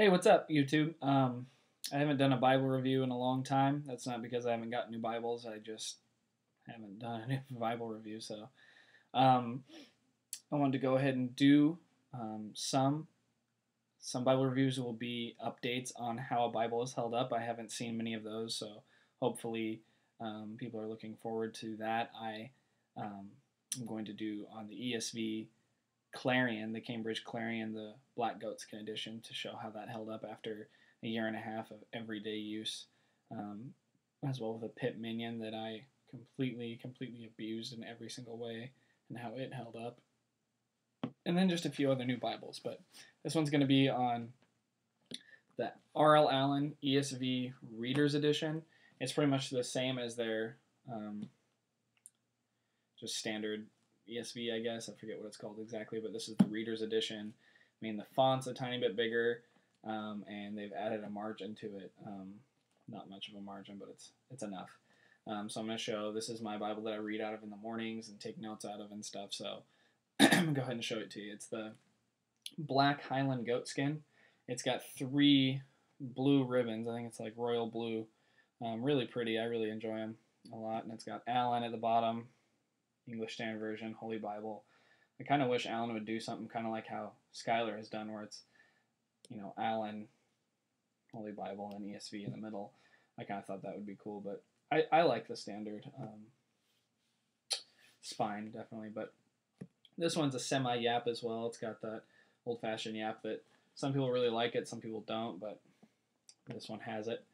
Hey, what's up, YouTube? I haven't done a Bible review in a long time. That's not because I haven't got new Bibles. I just haven't done a new Bible review. So um, I wanted to go ahead and do some Bible reviews. Will be updates on how a Bible is held up. I haven't seen many of those, so hopefully people are looking forward to that. I'm going to do on the ESV Clarion, the Cambridge Clarion, the Black Goatskin edition, to show how that held up after a year and a half of everyday use, as well with a Pip Minion that I completely abused in every single way, and how it held up. And then just a few other new Bibles, but this one's going to be on the R.L. Allan ESV Readers edition. It's pretty much the same as their just standard ESV, I guess. I forget what it's called exactly, but this is the Reader's Edition. I mean, the font's a tiny bit bigger, and they've added a margin to it. Not much of a margin, but it's enough. So I'm going to show, this is my Bible that I read out of in the mornings and take notes out of and stuff, so I'm going to go ahead and show it to you. It's the Black Highland Goatskin. It's got 3 blue ribbons. I think it's like royal blue. Really pretty. I really enjoy them a lot, and it's got Allen at the bottom, English Standard Version, Holy Bible. I kind of wish Allen would do something kind of like how Schuyler has done, where it's, Allen, Holy Bible, and ESV in the middle. I kind of thought that would be cool, but I like the standard spine, definitely. But this one's a semi-yap as well. It's got that old-fashioned yap that some people really like it, some people don't, but this one has it.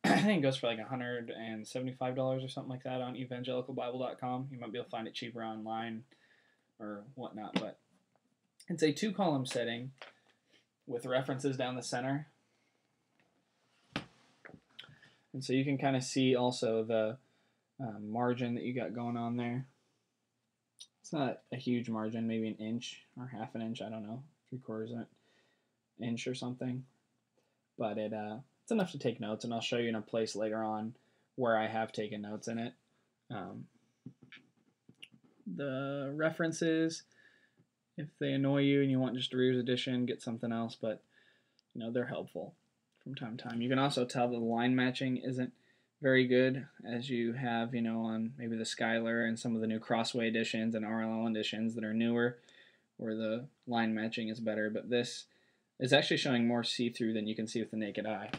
I think it goes for like $175 or something like that on evangelicalbible.com. You might be able to find it cheaper online or whatnot, but it's a 2-column setting with references down the center. And so you can kind of see also the margin that you got going on there. It's not a huge margin, maybe an inch or half an inch, I don't know, 3/4 of an inch or something. But it's enough to take notes, and I'll show you in a place later on where I have taken notes in it. The references, if they annoy you and you want just a Reader's Edition, get something else, but they're helpful from time to time. You can also tell the line matching isn't very good, as you have on maybe the Schuyler and some of the new Crossway editions and R.L. Allan editions that are newer, where the line matching is better, but this is actually showing more see-through than you can see with the naked eye.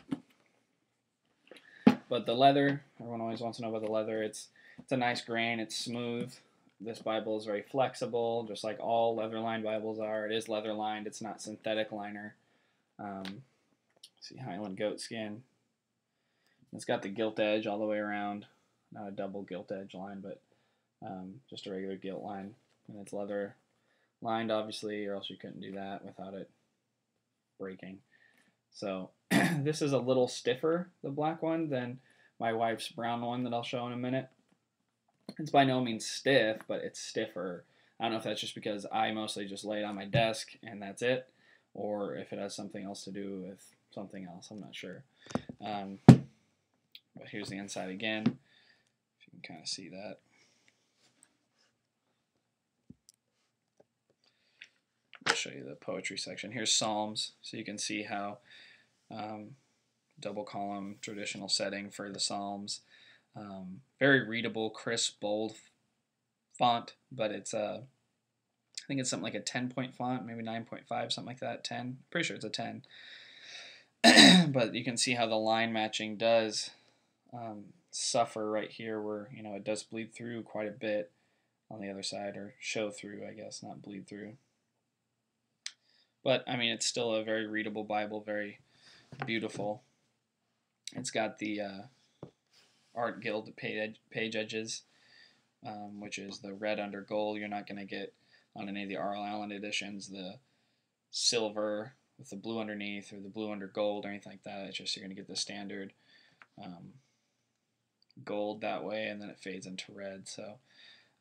But the leather, everyone always wants to know about the leather. It's a nice grain, it's smooth. This Bible is very flexible, just like all leather-lined Bibles are. It is leather-lined, it's not synthetic liner. See, Highland Goatskin. It's got the gilt edge all the way around. Not a double gilt edge line, but just a regular gilt line. And it's leather-lined, obviously, or else you couldn't do that without it breaking. So this is a little stiffer, the black one, than my wife's brown one that I'll show in a minute. It's by no means stiff, but it's stiffer. I don't know if that's just because I mostly just lay it on my desk and that's it, or if it has something else to do with something else. I'm not sure. But here's the inside again, if you can kind of see that. I'll show you the poetry section. Here's Psalms, so you can see how double column traditional setting for the Psalms. Very readable, crisp, bold font, but it's I think it's something like a 10-point font, maybe 9.5, something like that. 10. Pretty sure it's a 10. But you can see how the line matching does suffer right here, where it does bleed through quite a bit on the other side, or show through, I guess, not bleed through. But I mean, it's still a very readable Bible, very beautiful. It's got the art gilded page edges, which is the red under gold. You're not going to get on any of the R.L. Allan editions the silver with the blue underneath, or the blue under gold, or anything like that. It's just you're going to get the standard gold that way, and then it fades into red. So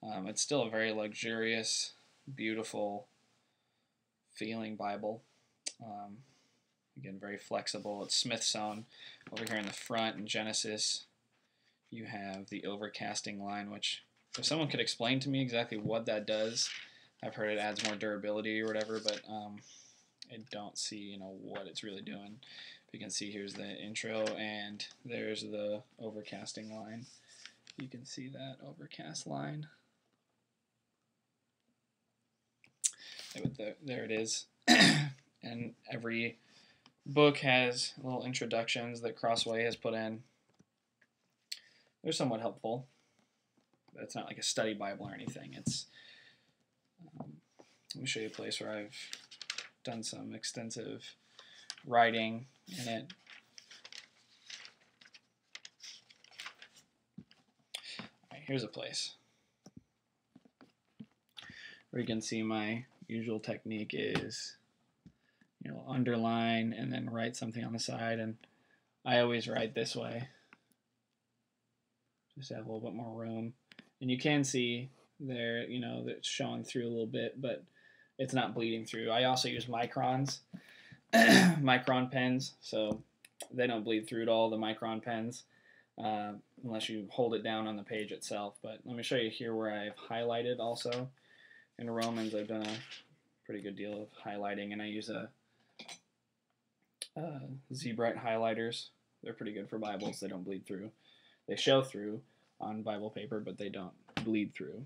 it's still a very luxurious, beautiful feeling Bible. Again, very flexible. It's Smith sewn. Over here in the front in Genesis, you have the overcasting line, which if someone could explain to me exactly what that does, I've heard it adds more durability or whatever, but I don't see, what it's really doing. You can see here's the intro, and there's the overcasting line. You can see that overcast line. There it is. And every book has little introductions that Crossway has put in. They're somewhat helpful. But it's not like a study Bible or anything. It's let me show you a place where I've done some extensive writing in it. Alright, here's a place where you can see my usual technique is, underline and then write something on the side, and I always write this way. Just have a little bit more room. And you can see there, that it's showing through a little bit, but it's not bleeding through. I also use microns, micron pens, so they don't bleed through at all, the micron pens, unless you hold it down on the page itself. But let me show you here where I've highlighted also. In Romans, I've done a pretty good deal of highlighting, and I use a Z-Bright highlighters. They're pretty good for Bibles. They don't bleed through. They show through on Bible paper, but they don't bleed through.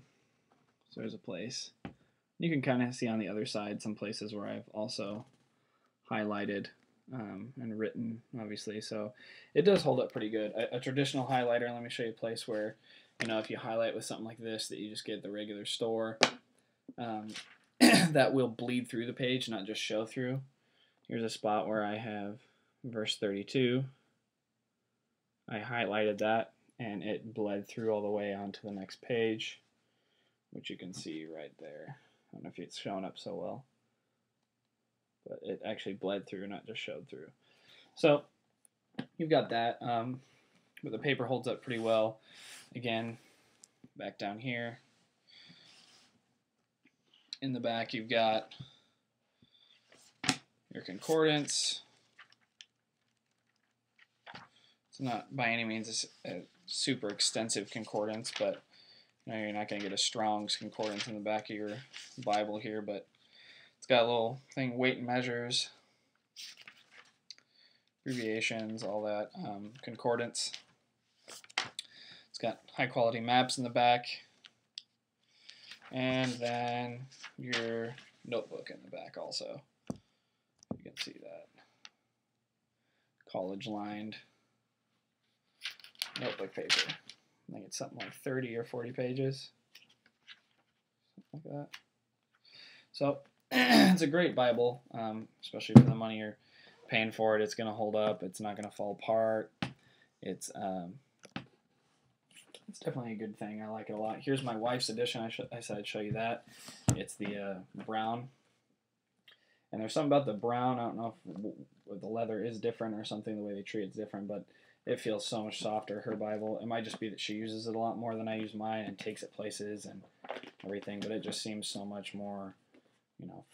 So there's a place. You can kind of see on the other side some places where I've also highlighted and written, obviously. So it does hold up pretty good. A traditional highlighter, let me show you a place where, if you highlight with something like this that you just get at the regular store, that will bleed through the page, not just show through. Here's a spot where I have verse 32. I highlighted that, and it bled through all the way onto the next page, which you can see right there. I don't know if it's showing up so well, but it actually bled through, not just showed through. So you've got that, but the paper holds up pretty well. Again, back down here, in the back you've got your concordance. It's not by any means a super extensive concordance, but you're not going to get a Strong's concordance in the back of your Bible here, but it's got a little thing, weight and measures, abbreviations, all that, concordance. It's got high quality maps in the back, and then your notebook in the back also. You can see that. College lined notebook paper. I think it's something like 30 or 40 pages. Something like that. So it's a great Bible, especially for the money you're paying for it. It's going to hold up. It's not going to fall apart. It's definitely a good thing. I like it a lot. Here's my wife's edition. I said I'd show you that. It's the brown. And there's something about the brown. I don't know if the leather is different or something. The way they treat it's different, but it feels so much softer, her Bible. It might just be that she uses it a lot more than I use mine and takes it places and everything, but it just seems so much more,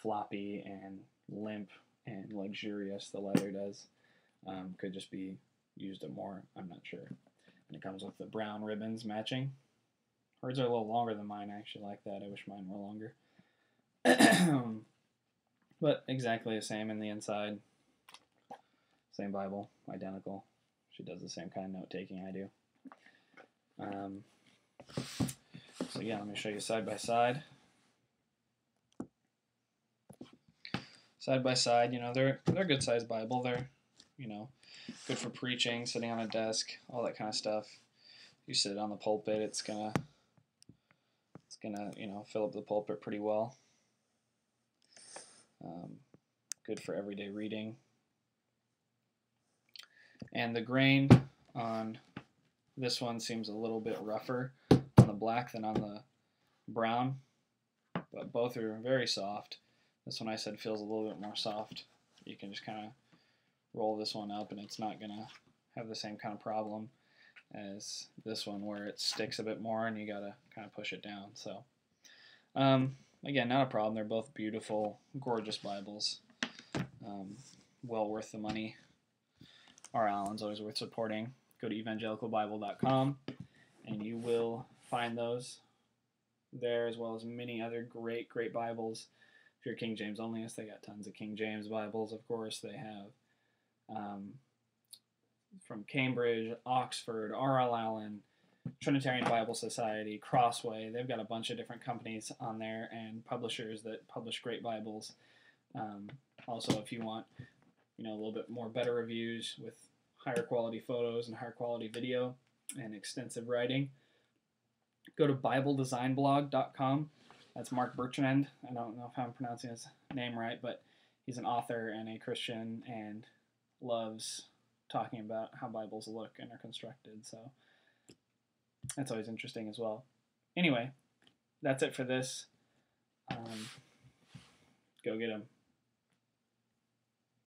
floppy and limp and luxurious, the leather does. Could just be used more, I'm not sure. And it comes with the brown ribbons matching. Hers are a little longer than mine. I actually like that. I wish mine were longer. But exactly the same in the inside. Same Bible, identical. She does the same kind of note-taking I do. So yeah, let me show you side by side. Side by side, they're a good sized Bible. They're, good for preaching, sitting on a desk, all that kind of stuff. You sit on the pulpit, it's gonna fill up the pulpit pretty well. Good for everyday reading. And the grain on this one seems a little bit rougher on the black than on the brown, but both are very soft. This one I said feels a little bit more soft. You can just kind of roll this one up and it's not going to have the same kind of problem as this one where it sticks a bit more and you got to kind of push it down. So again, not a problem. They're both beautiful, gorgeous Bibles. Well worth the money. Our Allen's always worth supporting. Go to evangelicalbible.com and you will find those there, as well as many other great Bibles. If you're King James onlyist, they got tons of King James Bibles, of course. They have from Cambridge, Oxford, R.L. Allen, Trinitarian Bible Society, Crossway. They've got a bunch of different companies on there and publishers that publish great Bibles. Also, if you want, a little bit more better reviews with higher quality photos and higher quality video and extensive writing, go to BibleDesignBlog.com. That's Mark Bertrand. I don't know if I'm pronouncing his name right, but he's an author and a Christian and loves talking about how Bibles look and are constructed. So that's always interesting as well. Anyway, that's it for this. Go get 'em.